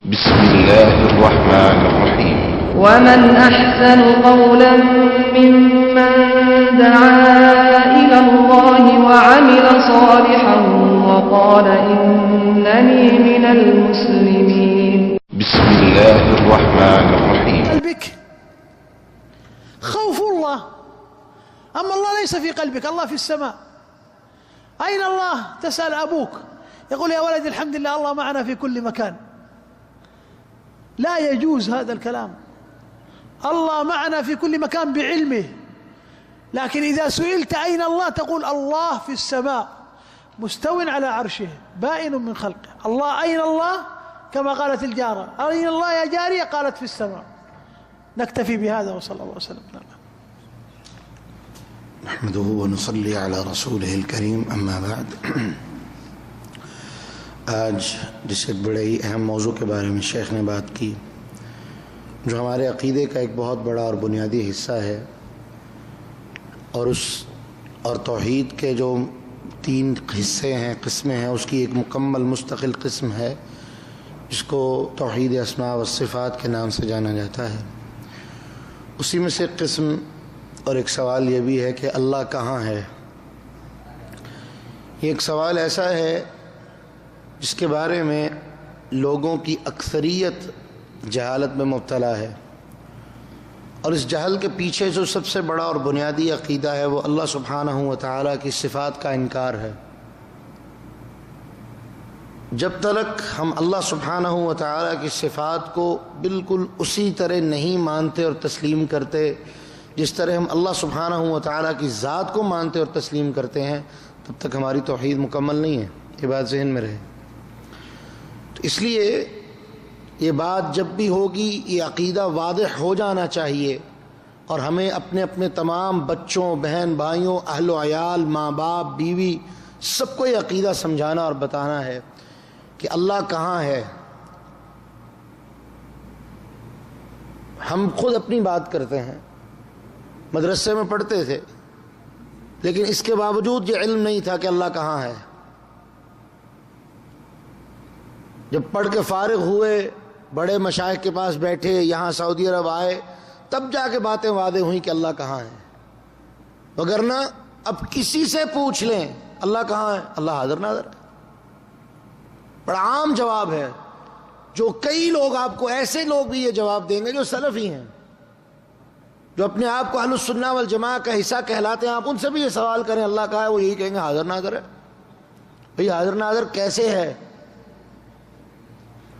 بسم الله الرحمن الرحيم. ومن أحسن قولا ممن دعا إلى الله وعمل صالحا وقال إنني من المسلمين. بسم الله الرحمن الرحيم. قلبك خوف الله، أما الله ليس في قلبك، الله في السماء. أين الله؟ تسأل أبوك يقول يا ولدي الحمد لله الله معنا في كل مكان. لا يجوز هذا الكلام. الله معنا في كل مكان بعلمه، لكن إذا سئلت أين الله تقول الله في السماء مستو على عرشه بائن من خلقه. الله أين الله؟ كما قالت الجارة أين الله يا جارية؟ قالت في السماء. نكتفي بهذا وصلى الله وسلم. نحمده ونصلي على رسوله الکریم اما بعد. آج جس ایک بڑے ہی اہم موضوع کے بارے میں شیخ نے بات کی، جو ہمارے عقیدے کا ایک بہت بڑا اور بنیادی حصہ ہے، اور توحید کے جو 3 حصے ہیں، قسمیں ہیں، اس کی ایک مکمل مستقل قسم ہے جس کو توحید اسماء و صفات کے نام سے جانا جاتا ہے. اسی میں سے ایک قسم اور ایک سوال یہ بھی ہے کہ اللہ کہاں ہے. یہ ایک سوال ایسا ہے جس کے بارے میں لوگوں کی اکثریت جہالت میں مبتلا ہے، اور اس جہل کے پیچھے جو سب سے بڑا اور بنیادی عقیدہ ہے وہ اللہ سبحانہ و تعالیٰ کی صفات کا انکار ہے. جب تک ہم اللہ سبحانہ و تعالیٰ کی صفات کو بالکل اسی طرح نہیں مانتے اور تسلیم کرتے جس طرح ہم اللہ سبحانہ و تعالیٰ کی ذات کو مانتے اور تسلیم کرتے ہیں، تب تک ہماری توحید مکمل نہیں ہے. یہ بات ذہن میں رہے. تو اس لیے یہ بات جب بھی ہوگی یہ عقیدہ واضح ہو جانا چاہیے، اور ہمیں اپنے اپنے تمام بچوں، بہن بھائیوں، اہل و عیال، ماں باپ، بیوی، سب کو یہ عقیدہ سمجھانا اور بتانا ہے کہ اللہ کہاں ہے. ہم خود اپنی بات کرتے ہیں، مدرسے میں پڑھتے تھے، لیکن اس کے باوجود یہ علم نہیں تھا کہ اللہ کہاں ہے. جب پڑھ کے فارغ ہوئے، بڑے مشائخ کے پاس بیٹھے، یہاں سعودی عرب آئے، تب جا کے باتیں واضح ہوئیں کہ اللہ کہاں ہے. وگرنہ اب کسی سے پوچھ لیں اللہ کہاں ہے، اللہ حاضر ناظر ہے. بڑا عام جواب ہے، جو کئی لوگ آپ کو، ایسے لوگ بھی یہ جواب دیں گے جو سلفی ہیں، جو اپنے آپ کو اہل السنہ والجماعہ کا حصہ کہلاتے ہیں. آپ ان سے بھی یہ سوال کریں اللہ کہاں ہے، وہ یہی کہیں گے حاضر ناظر ہے. بھئی حاضر ناظر کیسے ہے؟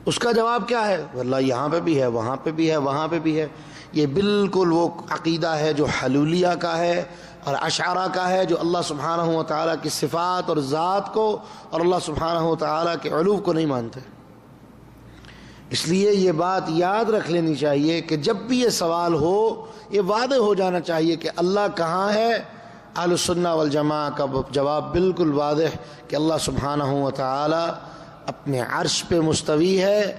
اس کا جواب کیا ہے؟ واللہ یہاں پہ بھی ہے، وہاں پہ بھی ہے، وہاں پہ بھی ہے. یہ بالکل وہ عقیدہ ہے جو حلولیہ کا ہے اور اشاعرہ کا ہے، جو اللہ سبحانہ و تعالیٰ کی صفات اور ذات کو اور اللہ سبحانہ و تعالیٰ کے علو کو نہیں مانتے. اس لیے یہ بات یاد رکھ لینی چاہیے کہ جب بھی یہ سوال ہو یہ واضح ہو جانا چاہیے کہ اللہ کہاں ہے. اہل السنہ والجماعہ کا جواب بالکل واضح کہ اللہ سبحانہ و تعالیٰ اپنے عرش پہ مستوی ہے،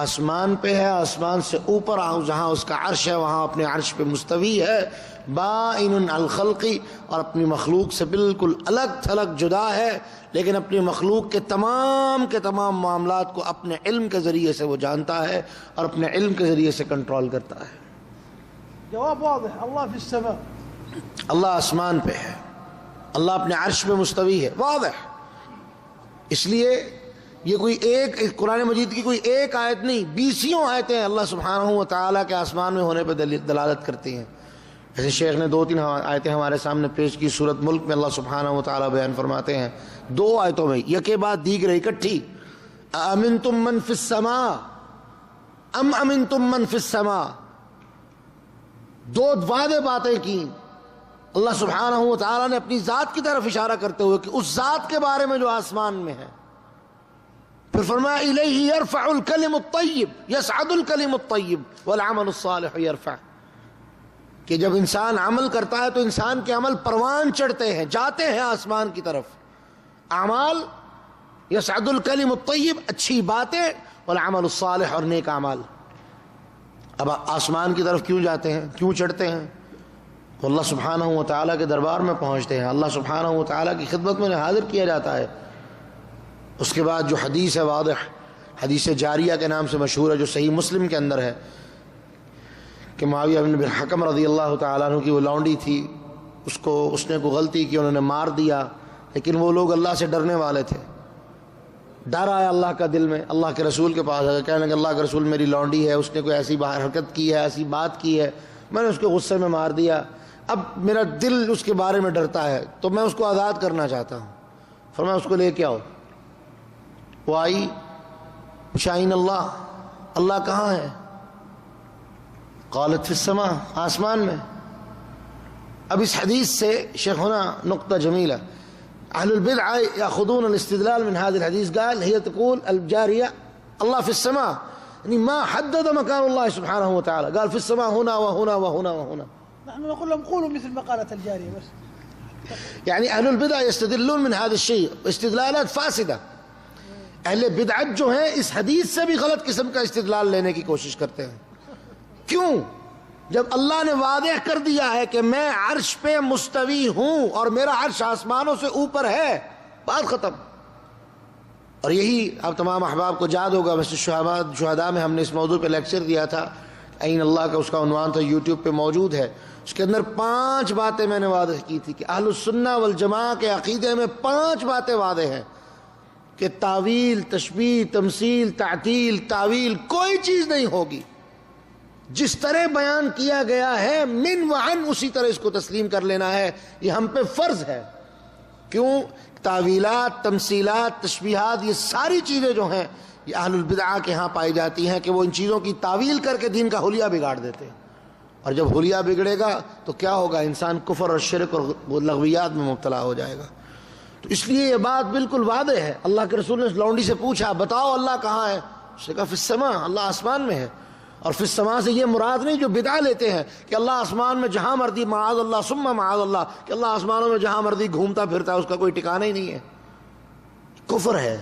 آسمان پہ ہے، آسمان سے اوپر جہاں اس کا عرش ہے وہاں اپنے عرش پہ مستوی ہے، بائن عن الخلق، اور اپنی مخلوق سے بالکل الگ تھلگ جدا ہے، لیکن اپنی مخلوق کے تمام معاملات کو اپنے علم کے ذریعے سے وہ جانتا ہے اور اپنے علم کے ذریعے سے کنٹرول کرتا ہے. جواب واضح، اللہ فی السماء. اللہ آسمان پہ ہے، اللہ اپنے عرش پہ مستوی ہے، واضح. اس لیے یہ کوئی ایک قرآن مجید کی کوئی ایک آیت نہیں، 20 آیتیں اللہ سبحانہ و تعالیٰ کے آسمان میں ہونے پہ دلالت کرتی ہیں. جیسے شیخ نے 2-3 آیتیں ہمارے سامنے پیش کی. سورۃ ملک میں اللہ سبحانہ و تعالیٰ بیان فرماتے ہیں 2 آیتوں میں یکے بعد دیگر اکٹھی، اَأَمِنْتُم مَّن فِي السَّمَاءِ أَمْ أَمِنْتُم مَّن فِي السَّمَاءِ. 2 واضح باتیں کی اللہ سبحانہ و تعالیٰ نے اپنی ذات کی طرف اشارہ کرتے ہوئے کہ اس ذات کے بارے میں جو آسمان میں ہے. پھر فرمایا الیہ یرفع الکلم الطیب یصعد الکلم الطیب والعمل الصالح یرفع، کہ جب انسان عمل کرتا ہے تو انسان کے عمل پروان چڑھتے ہیں، جاتے ہیں آسمان کی طرف. اعمال یصعد الکلم الطیب، اچھی باتیں، والعمل الصالح، اور نیک اعمال. اب آسمان کی طرف کیوں جاتے ہیں، کیوں چڑھتے ہیں؟ اللہ سبحانہ و تعالیٰ کے دربار میں پہنچتے ہیں، اللہ سبحانہ و تعالیٰ کی خدمت میں حاضر کیا جاتا ہے. اس کے بعد جو حدیث ہے واضح حدیث جاریہ کے نام سے مشہور ہے، جو صحیح مسلم کے اندر ہے کہ معاویہ بن الحکم رضی اللہ تعالیٰ عنہ کی وہ لونڈی تھی، اس نے کوئی غلطی کی، انہوں نے مار دیا، لیکن وہ لوگ اللہ سے ڈرنے والے تھے، ڈر آیا اللہ کا دل میں، اللہ کے رسول کے پاس آیا، کہنے کہ اللہ کے رسول میری لونڈی ہے، اس نے کوئی ایسی حرکت کی ہے، ایسی بات کی ہے، میں نے اس کے غصے میں مار دیا، اب میرا دل اس کے بارے میں ڈرتا ہے تو میں اس کو آزاد کرنا چاہتا ہوں۔ فرمایا اس کو لے کے آؤ۔ وہ آئی، شاہین اللہ کہاں ہے؟ قالت فی السماء، آسمان میں۔ اب اس حدیث سے شیخنا نقطہ جمیلہ، اہل البدع یاخذون الاستدلال من هذا الحديث، قال هي تقول الجارية الله في السماء، يعني ما حدد مكان الله سبحانه وتعالى، قال في السماء هنا وهنا وهنا وهنا. نحن نقول لهم قولوا مثل ما قالت الجارية بس. يعني اہل البدع يستدلون من هذا الشيء استدلالات فاسدة. اہل بدعت جو ہیں اس حدیث سے بھی غلط قسم کا استدلال لینے کی کوشش کرتے ہیں۔ کیوں؟ جب اللہ نے واضح کر دیا ہے کہ میں عرش پہ مستوی ہوں اور میرا عرش آسمانوں سے اوپر ہے، بات ختم۔ اور یہی اب تمام احباب کو یاد ہوگا، مسجد شہداء میں ہم نے اس موضوع پہ لیکچر دیا تھا، عین اللہ کا اس کا عنوان تھا، یوٹیوب پہ موجود ہے۔ اس کے اندر 5 باتیں میں نے واضح کی تھی کہ اہل السنہ والجماعہ کے عقیدے میں 5 باتیں واضح ہیں کہ تعویل، تشبیہ، تمثیل، تعطیل، تاویل کوئی چیز نہیں ہوگی، جس طرح بیان کیا گیا ہے من وعن اسی طرح اس کو تسلیم کر لینا ہے، یہ ہم پہ فرض ہے۔ کیوں؟ تعویلات، تمثیلات، تشبیہات، یہ ساری چیزیں جو ہیں یہ اہل البدع کے ہاں پائی جاتی ہیں کہ وہ ان چیزوں کی تعویل کر کے دین کا حلیہ بگاڑ دیتے ہیں، اور جب حلیہ بگڑے گا تو کیا ہوگا؟ انسان کفر اور شرک اور لغویات میں مبتلا ہو جائے گا۔ تو اس لیے یہ بات بالکل واضح ہے۔ اللہ کے رسول نے اس لونڈی سے پوچھا بتاؤ اللہ کہاں ہے؟ اس نے کہا فی السماء، اللہ آسمان میں ہے۔ اور فی السماء سے یہ مراد نہیں جو بدعہ لیتے ہیں کہ اللہ آسمان میں جہاں مرضی، معاذ اللہ ثم معاذ اللہ، کہ اللہ آسمانوں میں جہاں مرضی گھومتا پھرتا ہے، اس کا کوئی ٹھکانہ ہی نہیں ہے، کفر ہے۔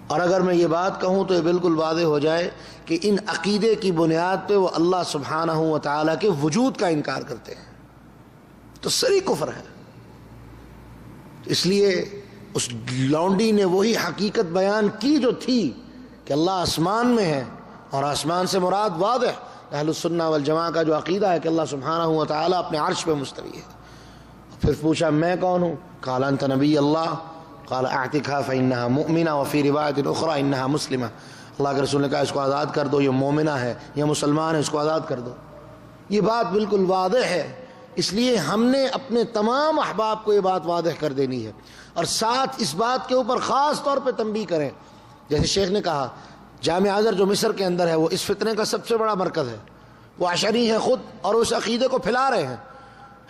اور اگر میں یہ بات کہوں تو یہ بالکل واضح ہو جائے کہ ان عقیدے کی بنیاد پہ وہ اللہ سبحانہ و تعالیٰ کے وجود کا انکار کرتے ہیں، تو صریح کفر ہے۔ اس لیے اس لونڈی نے وہی حقیقت بیان کی جو تھی کہ اللہ آسمان میں ہے، اور آسمان سے مراد واضح اہل السنہ والجماعہ کا جو عقیدہ ہے کہ اللہ سبحانہ و تعالیٰ اپنے عرش پہ مستوی ہے۔ پھر پوچھا میں کون ہوں؟ قال انت نبی اللہ، قال اعتقها فانها مؤمنہ وفی روایت اخرى انها مسلمہ۔ اللہ کے رسول نے کہا اس کو آزاد کر دو، یہ مومنہ ہے، یہ مسلمان ہے، اس کو آزاد کر دو۔ یہ بات بالکل واضح ہے، اس لیے ہم نے اپنے تمام احباب کو یہ بات واضح کر دینی ہے، اور ساتھ اس بات کے اوپر خاص طور پہ تنبیہ کریں۔ جیسے شیخ نے کہا جامع ازہر جو مصر کے اندر ہے وہ اس فتنے کا سب سے بڑا مرکز ہے، وہ اشعری ہیں خود اور اس عقیدے کو پھیلا رہے ہیں۔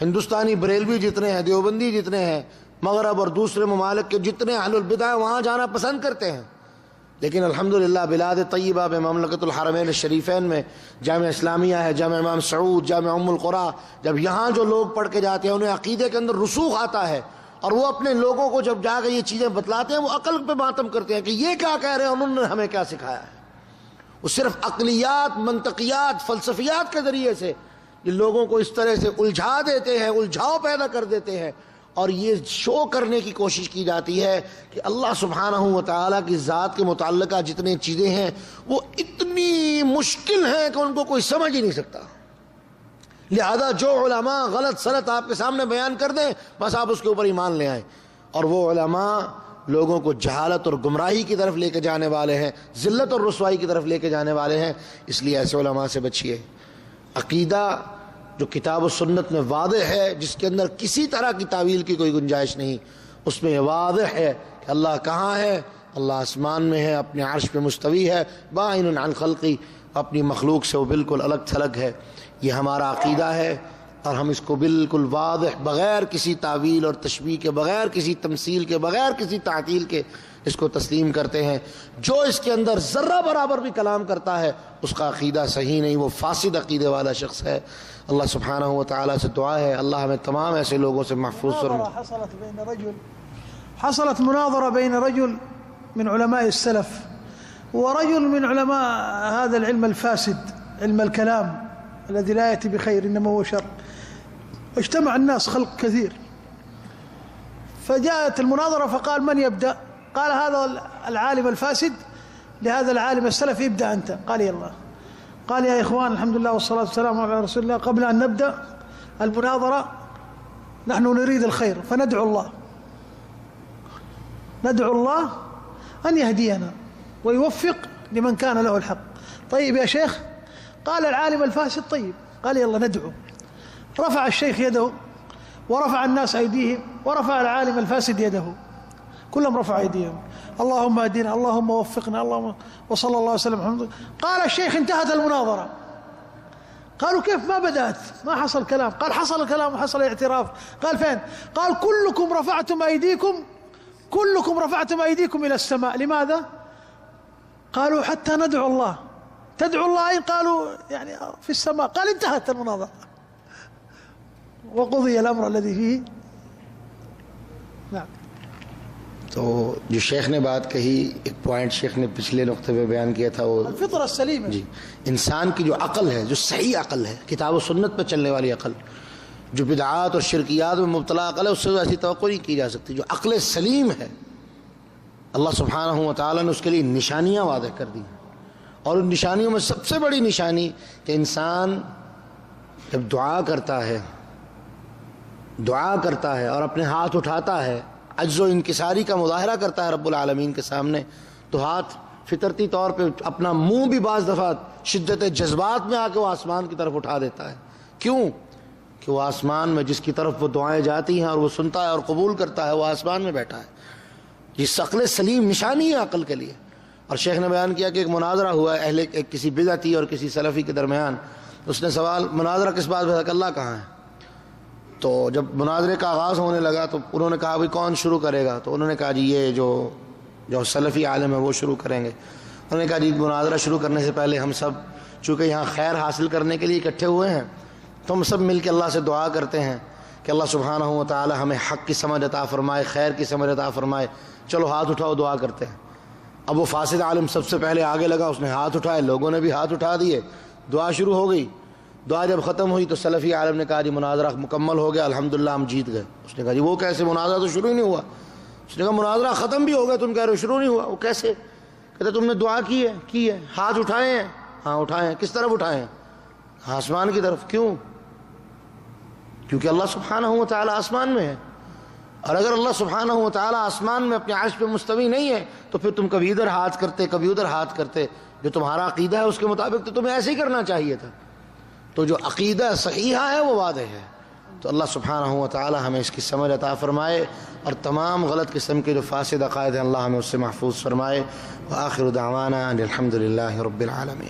ہندوستانی بریلوی جتنے ہیں، دیوبندی جتنے ہیں، مغرب اور دوسرے ممالک کے جتنے اہل البدع ہیں وہاں جانا پسند کرتے ہیں، لیکن الحمدللہ بلاد طیبہ میں، مملکت الحرمین الشریفین میں جامعہ اسلامیہ ہے، جامعہ امام سعود، جامعہ ام القریٰ، جب یہاں جو لوگ پڑھ کے جاتے ہیں انہیں عقیدے کے اندر رسوخ آتا ہے، اور وہ اپنے لوگوں کو جب جا کے یہ چیزیں بتلاتے ہیں وہ عقل پہ ماتم کرتے ہیں کہ یہ کیا کہہ رہے ہیں، انہوں نے ہمیں کیا سکھایا ہے۔ وہ صرف عقلیات، منطقیات، فلسفیات کے ذریعے سے یہ لوگوں کو اس طرح سے الجھا دیتے ہیں، الجھاؤ پیدا کر دیتے ہیں، اور یہ شو کرنے کی کوشش کی جاتی ہے کہ اللہ سبحانہ و تعالیٰ کی ذات کے متعلقہ جتنی چیزیں ہیں وہ اتنی مشکل ہیں کہ ان کو کوئی سمجھ ہی نہیں سکتا، لہذا جو علماء غلط سلط آپ کے سامنے بیان کر دیں بس آپ اس کے اوپر ایمان لے آئیں، اور وہ علماء لوگوں کو جہالت اور گمراہی کی طرف لے کے جانے والے ہیں، ذلت اور رسوائی کی طرف لے کے جانے والے ہیں۔ اس لیے ایسے علماء سے بچیے۔ عقیدہ جو کتاب و سنت میں واضح ہے، جس کے اندر کسی طرح کی تعویل کی کوئی گنجائش نہیں، اس میں واضح ہے کہ اللہ کہاں ہے، اللہ آسمان میں ہے، اپنے عرش پہ مستوی ہے، باعن عن خلقی، اپنی مخلوق سے وہ بالکل الگ تھلگ ہے۔ یہ ہمارا عقیدہ ہے، اور ہم اس کو بالکل واضح بغیر کسی تعویل اور تشبیہ کے، بغیر کسی تمثیل کے، بغیر کسی تعطیل کے اس کو تسلیم کرتے ہیں۔ جو اس کے اندر ذرہ برابر بھی کلام کرتا ہے اس کا عقیدہ صحیح نہیں، وہ فاسد عقیدے والا شخص ہے۔ اللہ سبحانہ و تعالیٰ سے دعا ہے اللہ ہمیں تمام ایسے لوگوں سے محفوظ فرمائے۔ حصلت مناظرة بين رجل من علماء السلف ورجل من علماء هذا العلم الفاسد، علم الكلام الذي لا يأتي بخير إنما هو شر. اجتمع الناس خلق كثير، فجاءت المناظرة فقال من يبدأ؟ قال هذا العالم الفاسد لهذا العالم السلفي ابدأ أنت. قال يلا. قال يا إخوان الحمد لله والصلاة والسلام على رسول الله، قبل أن نبدأ المناظرة نحن نريد الخير فندعو الله، ندعو الله أن يهدينا ويوفق لمن كان له الحق. طيب يا شيخ. قال العالم الفاسد طيب. قال يلا ندعو. رفع الشيخ يده ورفع الناس أيديهم ورفع العالم الفاسد يده، كلهم رفع أيديهم، اللهم اهدنا اللهم وفقنا اللهم، وصلى الله وسلم محمد. قال الشيخ انتهت المناظرة. قالوا كيف ما بدأت؟ ما حصل كلام. قال حصل الكلام وحصل الاعتراف. قال فين؟ قال كلكم رفعتم أيديكم إلى السماء. لماذا؟ قالوا حتى ندعو الله. تدعو الله أين؟ قالوا يعني في السماء. قال انتهت المناظرة وقضي الأمر الذي فيه. نعم. تو جو شیخ نے بات کہی، ایک پوائنٹ شیخ نے پچھلے نقطے پہ بیان کیا تھا، وہ الفطرة السليمة. جی انسان کی جو عقل ہے، جو صحیح عقل ہے، کتاب و سنت پہ چلنے والی عقل، جو بدعات اور شرکیات میں مبتلا عقل ہے، اس سے ایسی توقع نہیں کی جا سکتی. جو عقل سلیم ہے، اللہ سبحانہ و تعالیٰ نے اس کے لیے نشانیاں واضح کر دی، اور ان نشانیوں میں سب سے بڑی نشانی کہ انسان جب دعا کرتا ہے اور اپنے ہاتھ اٹھاتا ہے، عجز و انکساری کا مظاہرہ کرتا ہے رب العالمین کے سامنے، تو ہاتھ فطرتی طور پہ اپنا منہ بھی بعض دفعہ شدت جذبات میں آ کے وہ آسمان کی طرف اٹھا دیتا ہے. کیوں؟ کہ وہ آسمان میں جس کی طرف وہ دعائیں جاتی ہیں اور وہ سنتا ہے اور قبول کرتا ہے، وہ آسمان میں بیٹھا ہے. جس عقل سلیم نشانی ہے عقل کے لیے. اور شیخ نے بیان کیا کہ ایک مناظرہ ہوا ہے کسی بدعتی اور کسی سلفی کے درمیان. اس نے سوال، مناظرہ کس بات پہ تھا کہ اللہ کہاں ہے؟ تو جب مناظرے کا آغاز ہونے لگا تو انہوں نے کہا بھائی کون شروع کرے گا؟ تو انہوں نے کہا جی یہ جو سلفی عالم ہے وہ شروع کریں گے. انہوں نے کہا جی مناظرہ شروع کرنے سے پہلے ہم سب چونکہ یہاں خیر حاصل کرنے کے لیے اکٹھے ہوئے ہیں، تو ہم سب مل کے اللہ سے دعا کرتے ہیں کہ اللہ سبحانہ و تعالی ہمیں حق کی سمجھ عطا فرمائے، خیر کی سمجھ عطا فرمائے. چلو ہاتھ اٹھاؤ، دعا کرتے ہیں. اب وہ فاسد عالم سب سے پہلے آگے لگا، اس نے ہاتھ اٹھائے، لوگوں نے بھی ہاتھ اٹھا دیے، دعا شروع ہو گئی. دعا جب ختم ہوئی تو سلفی عالم نے کہا جی مناظرہ مکمل ہو گیا، الحمدللہ ہم جیت گئے. اس نے کہا جی وہ کیسے؟ مناظرہ تو شروع ہی نہیں ہوا. اس نے کہا مناظرہ ختم بھی ہو گیا، تم کہہ رہے ہو شروع نہیں ہوا، وہ کیسے؟ کہتے تم نے دعا کی ہے، ہاتھ اٹھائے ہیں. ہاں اٹھائے ہیں. کس طرف اٹھائے ہیں؟ آسمان کی طرف. کیوں؟ کیونکہ اللہ سبحانہ و تعالیٰ آسمان میں ہے، اور اگر اللہ سبحانہ و تعالیٰ آسمان میں اپنے عرش پہ مستوی نہیں ہے تو پھر تم کبھی ادھر ہاتھ کرتے کبھی ادھر ہاتھ کرتے. جو تمہارا عقیدہ ہے اس کے مطابق تو تمہیں ایسے ہی کرنا چاہیے تھا. تو جو عقیدہ صحیحہ ہے وہ واضح ہے. تو اللہ سبحانہ و تعالی ہمیں اس کی سمجھ عطا فرمائے، اور تمام غلط قسم کے جو فاسد عقائد ہیں اللہ ہمیں اس سے محفوظ فرمائے. وآخر دعوانا ان الحمد للہ رب العالمین.